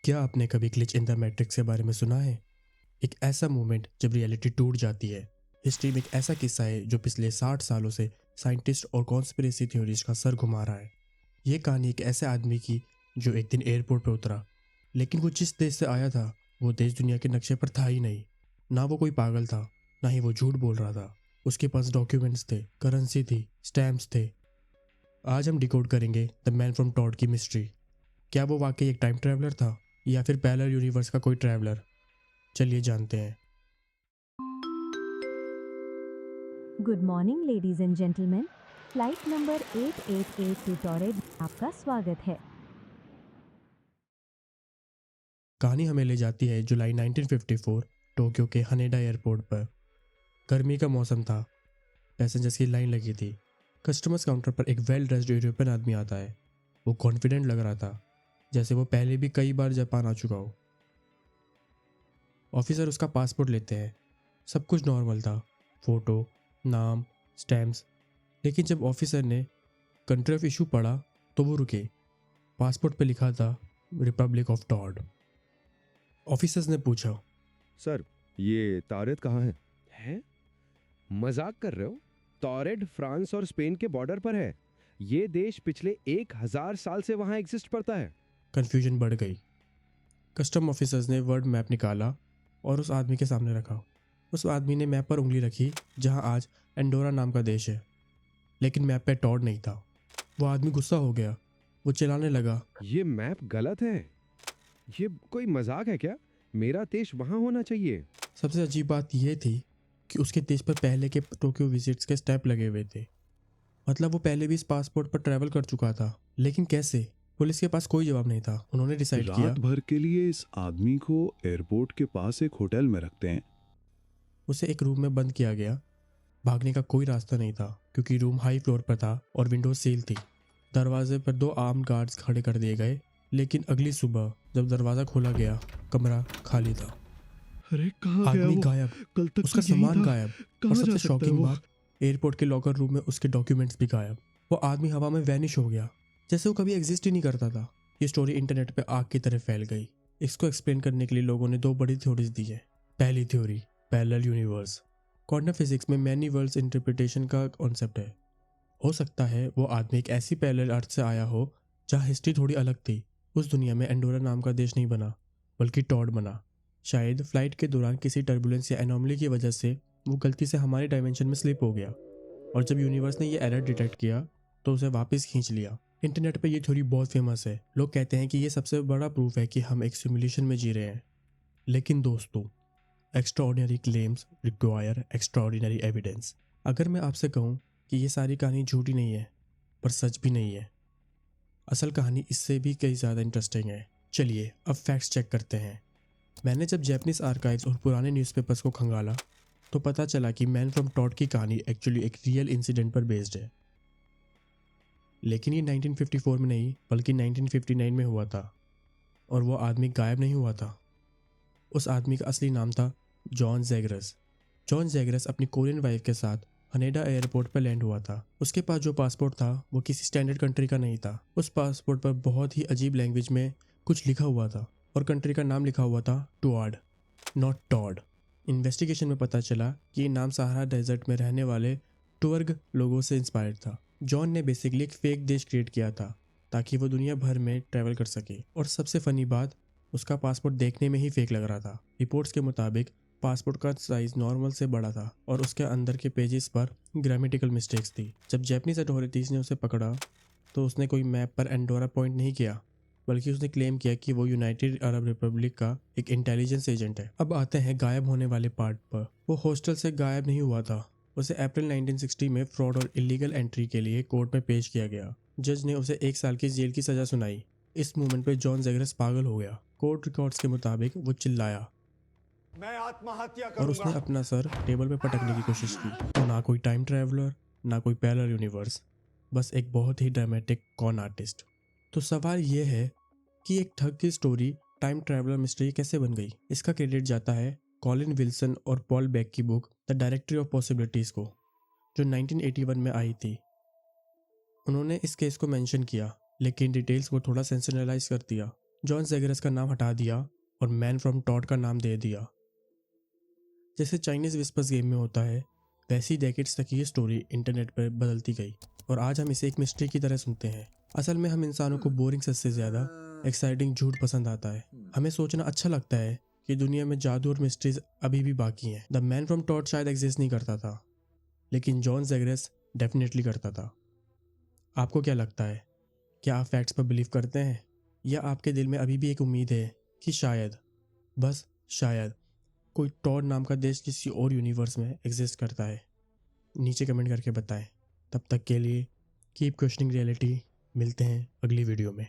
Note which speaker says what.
Speaker 1: क्या आपने कभी ग्लिच इन द मैट्रिक्स के बारे में सुना है? एक ऐसा मोमेंट जब रियलिटी टूट जाती है। हिस्ट्री में एक ऐसा किस्सा है जो पिछले 60 सालों से साइंटिस्ट और कॉन्स्पिरेसी थ्योरीज का सर घुमा रहा है। ये कहानी एक ऐसे आदमी की जो एक दिन एयरपोर्ट पर उतरा, लेकिन वो जिस देश से आया था वो देश दुनिया के नक्शे पर था ही नहीं। ना वो कोई पागल था, ना ही वो झूठ बोल रहा था। उसके पास डॉक्यूमेंट्स थे, करेंसी थी, स्टैम्प्स थे। आज हम डिकोड करेंगे द मैन फ्रॉम टॉड की मिस्ट्री। क्या वो वाकई एक टाइम ट्रैवलर था या फिर पैरेलल यूनिवर्स का कोई ट्रैवलर? चलिए जानते हैं।
Speaker 2: Good morning ladies and gentleman. Flight number 888 to टॉरेड आपका स्वागत है।
Speaker 1: कहानी हमें ले जाती है जुलाई 1954, टोक्यो के हनेडा एयरपोर्ट पर। गर्मी का मौसम था, पैसेंजर्स की लाइन लगी थी। कस्टमर्स काउंटर पर एक वेल ड्रेस्ड यूरोपियन आदमी आता है। वो कॉन्फिडेंट लग रहा था, जैसे वो पहले भी कई बार जापान आ चुका हो। ऑफिसर उसका पासपोर्ट लेते हैं। सब कुछ नॉर्मल था, फोटो, नाम, स्टैम्प्स। लेकिन जब ऑफिसर ने कंट्री ऑफ इशू पढ़ा तो वो रुके। पासपोर्ट पे लिखा था रिपब्लिक ऑफ टॉड। ऑफिसर्स ने पूछा,
Speaker 3: सर, ये तारिद कहाँ है? हैं? मजाक कर रहे हो? तौरेड फ्रांस और स्पेन के बॉर्डर पर है। ये देश पिछले 1000 साल से वहां एग्जिस्ट करता है।
Speaker 1: कन्फ्यूजन बढ़ गई। कस्टम ऑफिसर्स ने वर्ल्ड मैप निकाला और उस आदमी के सामने रखा। उस आदमी ने मैप पर उंगली रखी जहां आज एंडोरा नाम का देश है, लेकिन मैप पे टॉड नहीं था। वो आदमी गुस्सा हो गया। वो चिल्लाने लगा,
Speaker 3: ये मैप गलत है। ये कोई मजाक है क्या? मेरा देश वहां होना चाहिए।
Speaker 1: सबसे अजीब बात यह थी कि उसके देश पर पहले के टोक्यो विजिट्स के स्टैंप लगे हुए थे। मतलब वो पहले भी इस पासपोर्ट पर ट्रैवल कर चुका था। लेकिन कैसे? पुलिस के पास कोई जवाब नहीं था। उन्होंने डिसाइड किया
Speaker 4: रात भर के लिए इस आदमी को एयरपोर्ट के पास एक होटल में रखते हैं।
Speaker 1: उसे एक रूम में बंद किया गया। भागने का कोई रास्ता नहीं था क्योंकि रूम हाई फ्लोर पर था और विंडोज सील थी। दरवाजे पर 2 आर्म्ड गार्ड्स खड़े कर दिए गए। लेकिन अगली सुबह जब दरवाज़ा खोला गया, कमरा खाली था।
Speaker 4: अरे कहाँ गया
Speaker 1: आदमी
Speaker 4: वो?
Speaker 1: गायब,
Speaker 4: कल तक
Speaker 1: उसका
Speaker 4: तो यही
Speaker 1: सामान
Speaker 4: था।
Speaker 1: गायब, और
Speaker 4: कहाँ जा
Speaker 1: सबसे
Speaker 4: सकता है
Speaker 1: शॉकिंग
Speaker 4: वो?
Speaker 1: बात, एयरपोर्ट के लॉकर रूम में उसके डॉक्यूमेंट्स भी गायब। वो आदमी हवा में वैनिश हो गया, जैसे वो कभी एग्जिस्ट ही नहीं करता था। ये स्टोरी इंटरनेट पे आग की तरह फैल गई। इसको एक्सप्लेन करने के लिए लोगों ने 2 बड़ी थ्योरीज दी है। पहली theory, parallel universe. Quantum physics में मैनी वर्ल्ड्स इंटरप्रिटेशन का कॉन्सेप्ट है। हो सकता है वो आदमी एक ऐसी पैरेलल अर्थ से आया हो जहाँ हिस्ट्री थोड़ी अलग थी। उस दुनिया में एंडोरा नाम का देश नहीं बना, बल्कि टॉड बना। शायद फ्लाइट के दौरान किसी टर्बुलेंस या एनोमली की वजह से वो गलती से हमारे डायमेंशन में स्लिप हो गया, और जब यूनिवर्स ने ये एरर डिटेक्ट किया तो उसे वापस खींच लिया। इंटरनेट पे ये थ्योरी बहुत फेमस है। लोग कहते हैं कि ये सबसे बड़ा प्रूफ है कि हम एक सिमुलेशन में जी रहे हैं। लेकिन दोस्तों, extraordinary claims require extraordinary evidence. अगर मैं आपसे कहूँ कि ये सारी कहानी झूठी नहीं है, पर सच भी नहीं है, असल कहानी इससे भी कई ज़्यादा इंटरेस्टिंग है। चलिए अब फैक्ट्स चेक करते हैं। मैंने जब जापानीज आर्काइव्स और पुराने न्यूज़पेपर्स को खंगाला तो पता चला कि मैन फ्रॉम टॉड की कहानी एक्चुअली एक रियल इंसिडेंट पर बेस्ड है। लेकिन ये 1954 में नहीं बल्कि 1959 में हुआ था, और वो आदमी गायब नहीं हुआ था। उस आदमी का असली नाम था जॉन जैगरस। जॉन जैगरस अपनी कोरियन वाइफ के साथ हनेडा एयरपोर्ट पर लैंड हुआ था। उसके पास जो पासपोर्ट था वो किसी स्टैंडर्ड कंट्री का नहीं था। उस पासपोर्ट पर बहुत ही अजीब लैंग्वेज में कुछ लिखा हुआ था, और कंट्री का नाम लिखा हुआ था टुआड, नॉट टॉड। इन्वेस्टिगेशन में पता चला कि ये नाम सहारा डेजर्ट में रहने वाले टुअर्ग लोगों से इंस्पायर्ड था। जॉन ने बेसिकली एक फेक देश क्रिएट किया था ताकि वो दुनिया भर में ट्रैवल कर सके। और सबसे फनी बात, उसका पासपोर्ट देखने में ही फेक लग रहा था। रिपोर्ट्स के मुताबिक पासपोर्ट का साइज नॉर्मल से बड़ा था और उसके अंदर के पेजेस पर ग्रामेटिकल मिस्टेक्स थी। जब जापानीज अथॉरिटीज़ ने उसे पकड़ा तो उसने कोई मैप पर एंडोरा पॉइंट नहीं किया, बल्कि उसने क्लेम किया कि वो यूनाइटेड अरब रिपब्लिक का एक इंटेलिजेंस एजेंट है। अब आते हैं गायब होने वाले पार्ट पर। वो हॉस्टल से गायब नहीं हुआ था। उसे अप्रैल 1960 में फ्रॉड और इलीगल एंट्री के लिए कोर्ट में पेश किया गया। जज ने उसे 1 साल की जेल की सजा सुनाई। इस मूवमेंट पे जॉन जैगरस पागल हो गया। कोर्ट रिकॉर्ड्स के मुताबिक वो चिल्लाया
Speaker 5: मैं आत्महत्या
Speaker 1: और उसने
Speaker 5: करूंगा।
Speaker 1: अपना सर टेबल पे पटकने की कोशिश की। तो ना कोई टाइम ट्रैवलर, ना कोई पैरेलल यूनिवर्स, बस एक बहुत ही ड्रामेटिक कॉन आर्टिस्ट। तो सवाल ये है कि एक ठग की स्टोरी टाइम ट्रैवलर मिस्ट्री कैसे बन गई? इसका क्रेडिट जाता है कॉलिन विल्सन और पॉल बेक की book the directory of possibilities को, जो 1981 में आई थी। उन्होंने इस केस को मेंशन किया, लेकिन डिटेल्स को थोड़ा सेंसेशनलाइज कर दिया। जॉन जैगरस का नाम हटा दिया और मैन फ्रॉम टॉड का नाम दे दिया। जैसे चाइनीज विस्पर्स गेम में होता है, वैसी डेकेड्स तक ये स्टोरी इंटरनेट पर बदलती गई और आज हम इसे एक मिस्ट्री की तरह सुनते हैं। असल में हम इंसानों को बोरिंग सच से ज़्यादा एक्साइटिंग झूठ पसंद आता है। हमें सोचना अच्छा लगता है कि दुनिया में जादू और मिस्ट्रीज अभी भी बाकी हैं। द मैन फ्रॉम टॉड शायद एग्जिस्ट नहीं करता था, लेकिन जॉन जैगरस डेफिनेटली करता था। आपको क्या लगता है? क्या आप फैक्ट्स पर बिलीव करते हैं, या आपके दिल में अभी भी एक उम्मीद है कि शायद, बस शायद, कोई टॉड नाम का देश किसी और यूनिवर्स में एग्जिस्ट करता है? नीचे कमेंट करके बताएं। तब तक के लिए कीप क्वेश्चनिंग रियलिटी। मिलते हैं अगली वीडियो में।